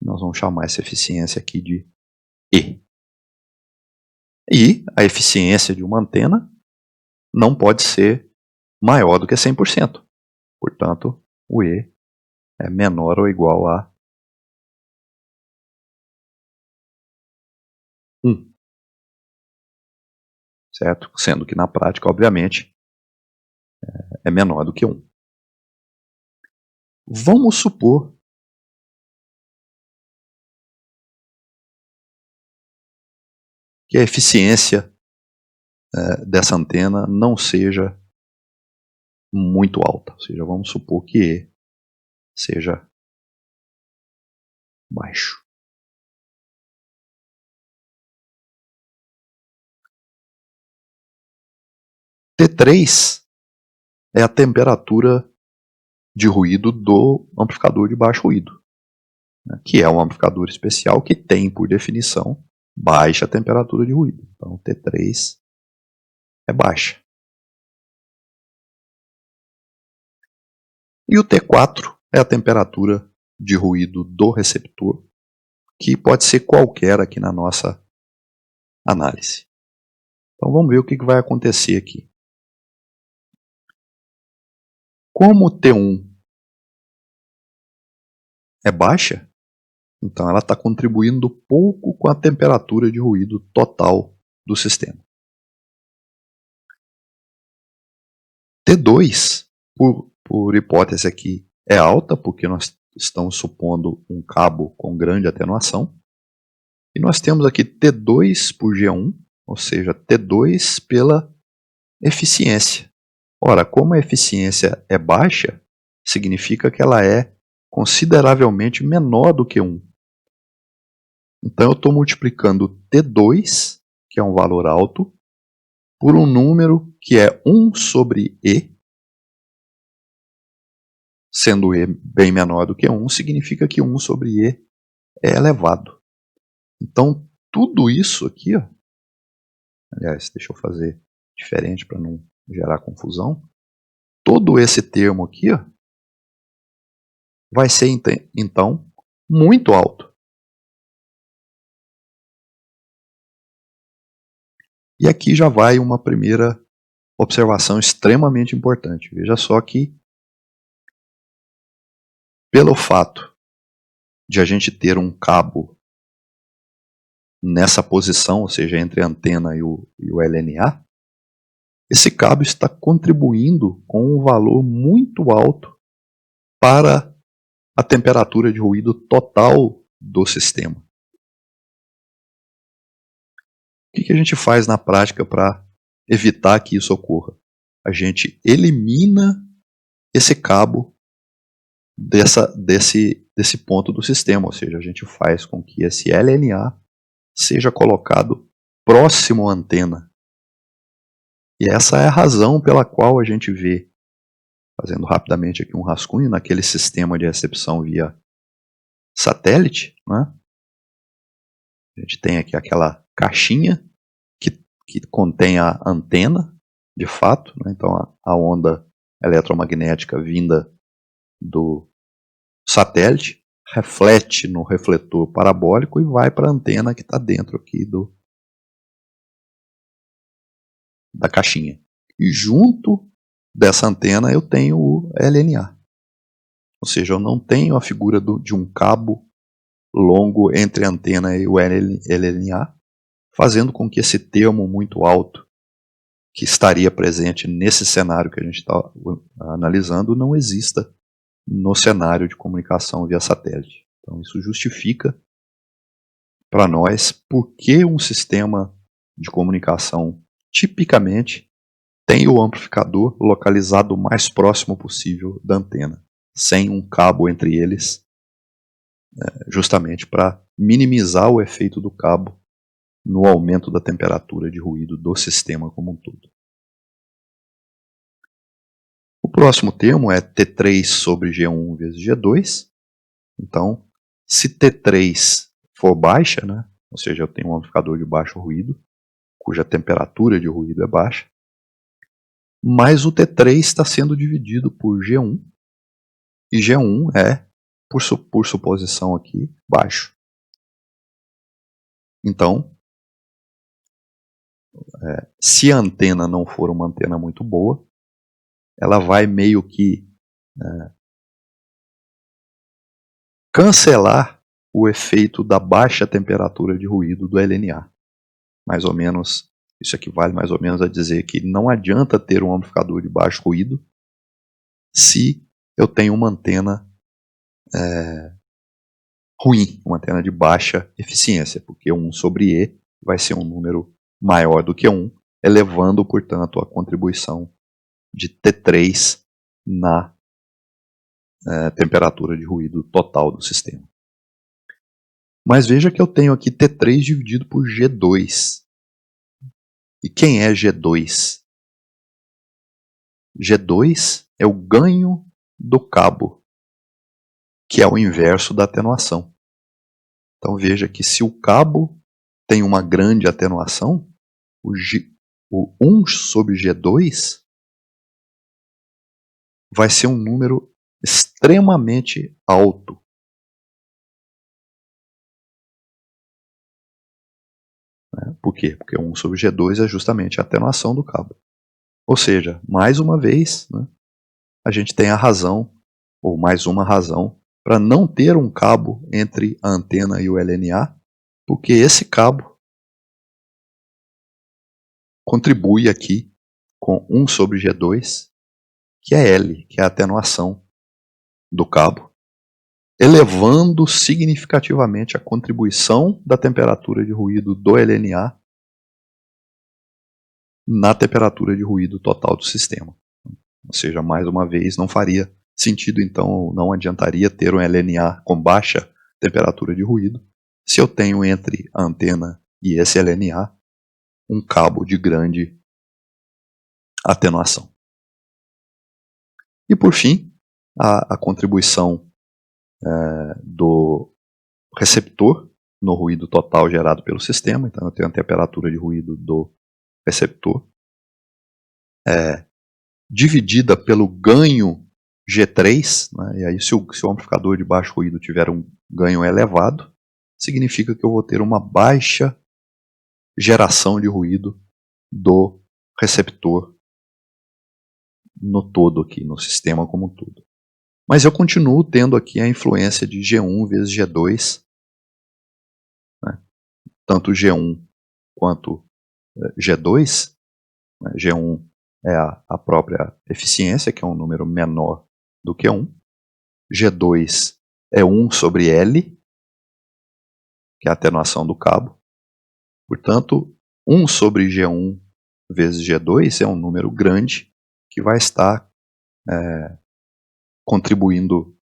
Nós vamos chamar essa eficiência aqui de E. E a eficiência de uma antena não pode ser maior do que 100%. Portanto, o E é menor ou igual a 1. Certo? Sendo que na prática, obviamente, é menor do que 1. Vamos supor que a eficiência dessa antena não seja muito alta. Ou seja, vamos supor que E seja baixo. T3 é a temperatura de ruído do amplificador de baixo ruído, que é um amplificador especial que tem, por definição, baixa temperatura de ruído. Então, T3 é baixa. E o T4 é a temperatura de ruído do receptor, que pode ser qualquer aqui na nossa análise. Então, vamos ver o que vai acontecer aqui. Como o T1 é baixa, então ela está contribuindo pouco com a temperatura de ruído total do sistema. T2, por hipótese aqui, é alta, porque nós estamos supondo um cabo com grande atenuação. E nós temos aqui T2 por G1, ou seja, T2 pela eficiência. Ora, como a eficiência é baixa, significa que ela é consideravelmente menor do que 1. Então eu estou multiplicando T2, que é um valor alto, por um número que é 1 sobre E. Sendo E bem menor do que 1, significa que 1 sobre E é elevado. Então tudo isso aqui, ó, aliás, deixa eu fazer diferente para não gerar confusão. Todo esse termo aqui, ó, vai ser então muito alto. E aqui já vai uma primeira observação extremamente importante. Veja só que, pelo fato de a gente ter um cabo nessa posição, ou seja, entre a antena e o LNA, esse cabo está contribuindo com um valor muito alto para a temperatura de ruído total do sistema. O que a gente faz na prática para evitar que isso ocorra? a gente elimina esse cabo desse ponto do sistema, ou seja, a gente faz com que esse LNA seja colocado próximo à antena. E essa é a razão pela qual a gente vê, fazendo rapidamente aqui um rascunho, naquele sistema de recepção via satélite, né? A gente tem aqui aquela caixinha que contém a antena, de fato, né? Então a onda eletromagnética vinda do satélite reflete no refletor parabólico e vai para a antena que está dentro aqui da caixinha. E junto dessa antena eu tenho o LNA. Ou seja, eu não tenho a figura de um cabo longo entre a antena e o LNA, fazendo com que esse termo muito alto que estaria presente nesse cenário que a gente está analisando não exista no cenário de comunicação via satélite. Então isso justifica para nós por que um sistema de comunicação tipicamente tem o amplificador localizado o mais próximo possível da antena, sem um cabo entre eles, justamente para minimizar o efeito do cabo no aumento da temperatura de ruído do sistema como um todo. O próximo termo é T3 sobre G1 vezes G2. Então, se T3 for baixa, né, ou seja, eu tenho um amplificador de baixo ruído, cuja temperatura de ruído é baixa, mas o T3 está sendo dividido por G1, e G1 é, por suposição aqui, baixo. Então, se a antena não for uma antena muito boa, ela vai meio que cancelar o efeito da baixa temperatura de ruído do LNA. Mais ou menos, isso equivale mais ou menos a dizer que não adianta ter um amplificador de baixo ruído se eu tenho uma antena ruim, uma antena de baixa eficiência, porque 1 sobre E vai ser um número maior do que 1, elevando, portanto, a contribuição de T3 na temperatura de ruído total do sistema. Mas veja que eu tenho aqui T3 dividido por G2. E quem é G2? G2 é o ganho do cabo, que é o inverso da atenuação. Então veja que se o cabo tem uma grande atenuação, o 1 sobre G2 vai ser um número extremamente alto. Por quê? Porque 1 sobre G2 é justamente a atenuação do cabo. Ou seja, mais uma vez, né, a gente tem a razão, ou mais uma razão, para não ter um cabo entre a antena e o LNA, porque esse cabo contribui aqui com 1 sobre G2, que é L, que é a atenuação do cabo, elevando significativamente a contribuição da temperatura de ruído do LNA na temperatura de ruído total do sistema. Ou seja, mais uma vez, não faria sentido, então, não adiantaria ter um LNA com baixa temperatura de ruído, se eu tenho entre a antena e esse LNA um cabo de grande atenuação. E por fim, a contribuição do receptor no ruído total gerado pelo sistema. Então eu tenho a temperatura de ruído do receptor dividida pelo ganho G3, né? E aí se o amplificador de baixo ruído tiver um ganho elevado, significa que eu vou ter uma baixa geração de ruído do receptor no todo aqui, no sistema como um todo. Mas eu continuo tendo aqui a influência de G1 vezes G2, né? Tanto G1 quanto G2. Né? G1 é a própria eficiência, que é um número menor do que 1. G2 é 1 sobre L, que é a atenuação do cabo. Portanto, 1 sobre G1 vezes G2 é um número grande, que vai estar contribuindo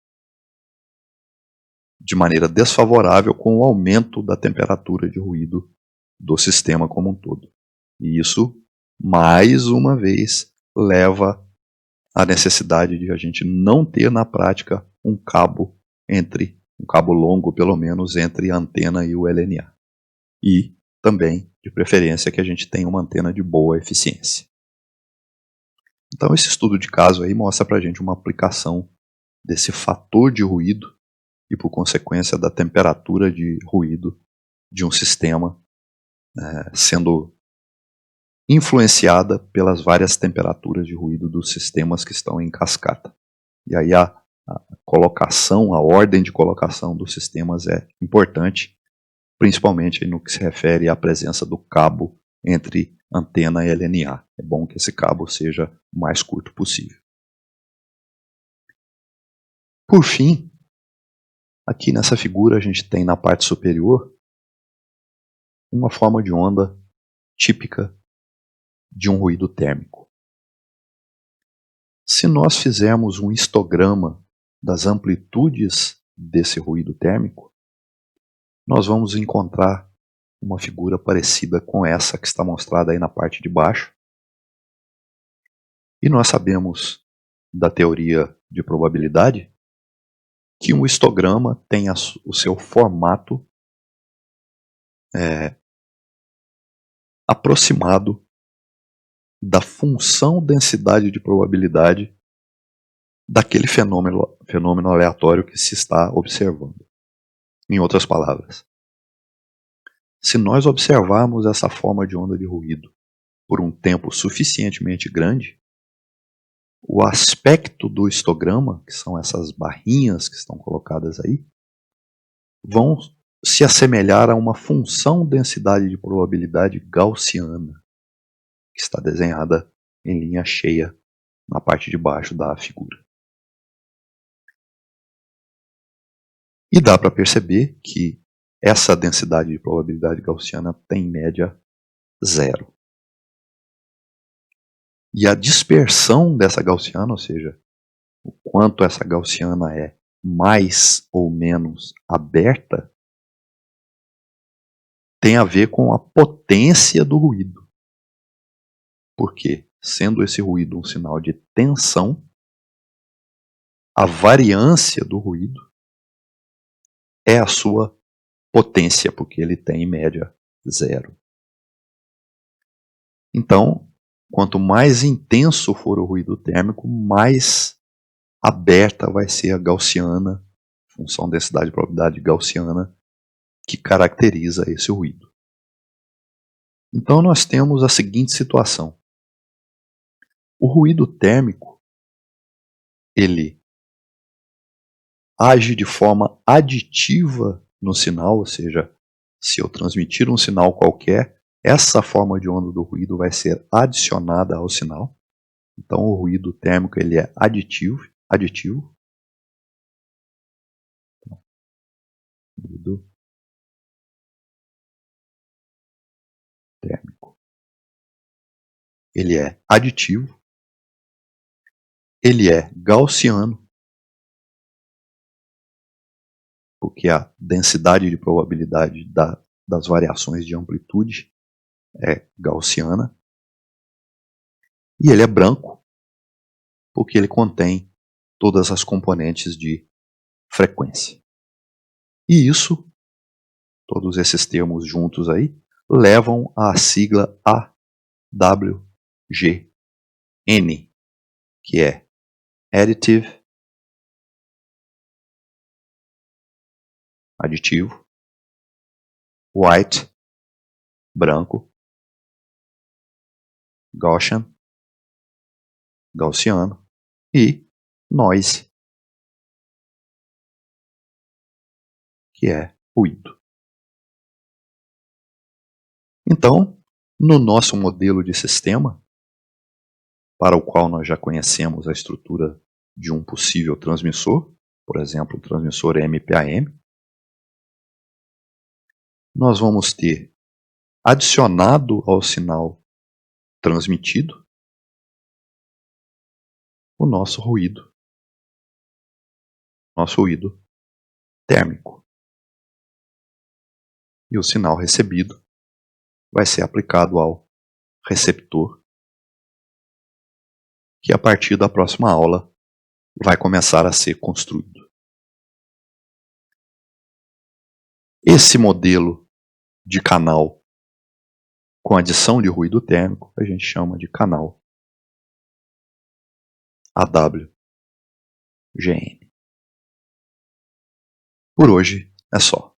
de maneira desfavorável com o aumento da temperatura de ruído do sistema como um todo. E isso, mais uma vez, leva à necessidade de a gente não ter na prática um cabo longo pelo menos, entre a antena e o LNA. E também, de preferência, que a gente tenha uma antena de boa eficiência. Então esse estudo de caso aí mostra pra gente uma aplicação desse fator de ruído e, por consequência, da temperatura de ruído de um sistema sendo influenciada pelas várias temperaturas de ruído dos sistemas que estão em cascata. E aí a colocação, a ordem de colocação dos sistemas é importante, principalmente no que se refere à presença do cabo entre antena e LNA. É bom que esse cabo seja o mais curto possível. Por fim, aqui nessa figura a gente tem na parte superior uma forma de onda típica de um ruído térmico. Se nós fizermos um histograma das amplitudes desse ruído térmico, nós vamos encontrar uma figura parecida com essa que está mostrada aí na parte de baixo. E nós sabemos da teoria de probabilidade que um histograma tem o seu formato aproximado da função densidade de probabilidade daquele fenômeno aleatório que se está observando. Em outras palavras, se nós observarmos essa forma de onda de ruído por um tempo suficientemente grande, o aspecto do histograma, que são essas barrinhas que estão colocadas aí, vão se assemelhar a uma função densidade de probabilidade gaussiana, que está desenhada em linha cheia na parte de baixo da figura. E dá para perceber que essa densidade de probabilidade gaussiana tem em média 0. E a dispersão dessa gaussiana, ou seja, o quanto essa gaussiana é mais ou menos aberta, tem a ver com a potência do ruído. Porque, sendo esse ruído um sinal de tensão, a variância do ruído é a sua potência, porque ele tem em média 0. Então, quanto mais intenso for o ruído térmico, mais aberta vai ser a gaussiana, função densidade de probabilidade gaussiana, que caracteriza esse ruído. Então nós temos a seguinte situação. O ruído térmico, ele age de forma aditiva no sinal, ou seja, se eu transmitir um sinal qualquer, essa forma de onda do ruído vai ser adicionada ao sinal. Então o ruído térmico ele é aditivo. Ruído térmico. Ele é aditivo. Ele é gaussiano, porque a densidade de probabilidade das variações de amplitude é gaussiana. E ele é branco, porque ele contém todas as componentes de frequência. E isso, todos esses termos juntos aí, levam à sigla AWGN, que é Additive, aditivo, White, branco, Gaussian, gaussiano, e Noise, que é ruído. Então, no nosso modelo de sistema, para o qual nós já conhecemos a estrutura de um possível transmissor, por exemplo, o transmissor MPAM, nós vamos ter adicionado ao sinal transmitido o nosso ruído térmico. E o sinal recebido vai ser aplicado ao receptor, que a partir da próxima aula vai começar a ser construído. Esse modelo de canal com adição de ruído térmico a gente chama de canal AWGN. Por hoje é só.